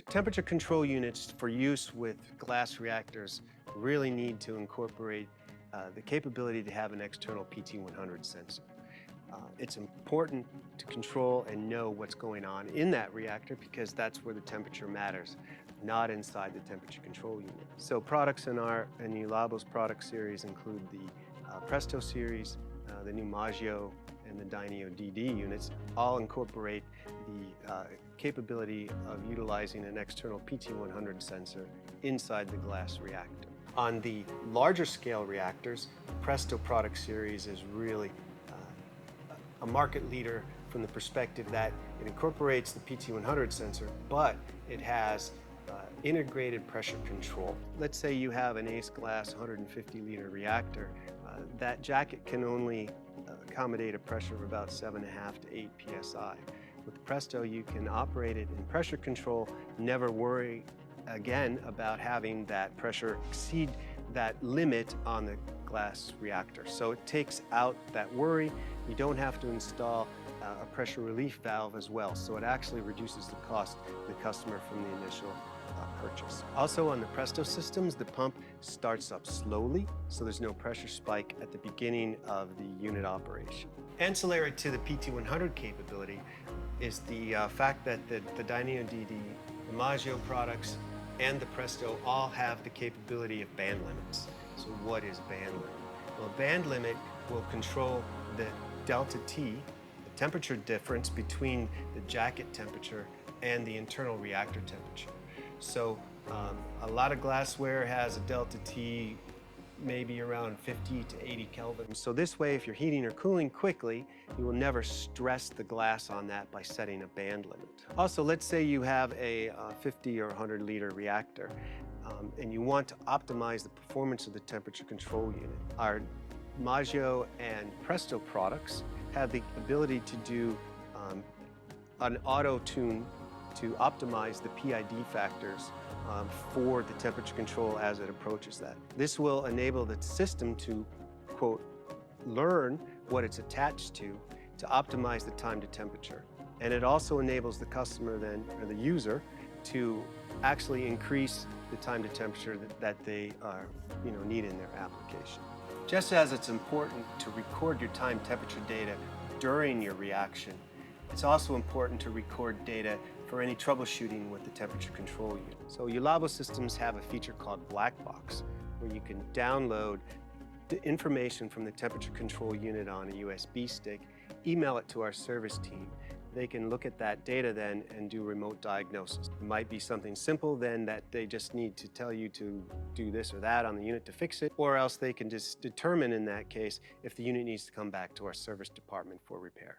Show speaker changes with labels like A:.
A: Temperature control units for use with glass reactors really need to incorporate the capability to have an external PT100 sensor. It's important to control and know what's going on in that reactor because that's where the temperature matters, not inside the temperature control unit. So products in Ulabo's product series include the Presto series, the new Maggio, and the Dyno DD units all incorporate the capability of utilizing an external PT100 sensor inside the glass reactor. On the larger scale reactors, the Presto product series is really a market leader from the perspective that it incorporates the PT100 sensor, but it has integrated pressure control. Let's say you have an ACE glass 150-liter reactor. That jacket can only accommodate a pressure of about 7.5 to 8 psi. With Presto, you can operate it in pressure control, never worry again about having that pressure exceed that limit on the glass reactor. So it takes out that worry. You don't have to install a pressure relief valve as well. So it actually reduces the cost to the customer from the initial purchase. Also on the Presto systems, the pump starts up slowly, so there's no pressure spike at the beginning of the unit operation. Ancillary to the PT100 capability is the fact that the Dyno DD, the Maggio products, and the Presto all have the capability of band limits. So what is band limit? Well, a band limit will control the delta T, the temperature difference between the jacket temperature and the internal reactor temperature. So a lot of glassware has a delta T maybe around 50 to 80 Kelvin. So this way, if you're heating or cooling quickly, you will never stress the glass on that by setting a band limit. Also, let's say you have a 50 or 100 liter reactor and you want to optimize the performance of the temperature control unit. Our Maggio and Presto products have the ability to do an auto tune to optimize the PID factors for the temperature control as it approaches that. This will enable the system to, quote, learn what it's attached to optimize the time to temperature. And it also enables the customer then, or the user, to actually increase the time to temperature that they need in their application. Just as it's important to record your time temperature data during your reaction, it's also important to record data for any troubleshooting with the temperature control unit. So Ulabo systems have a feature called Black Box, where you can download the information from the temperature control unit on a USB stick, email it to our service team. They can look at that data then and do remote diagnosis. It might be something simple then that they just need to tell you to do this or that on the unit to fix it, or else they can just determine in that case if the unit needs to come back to our service department for repair.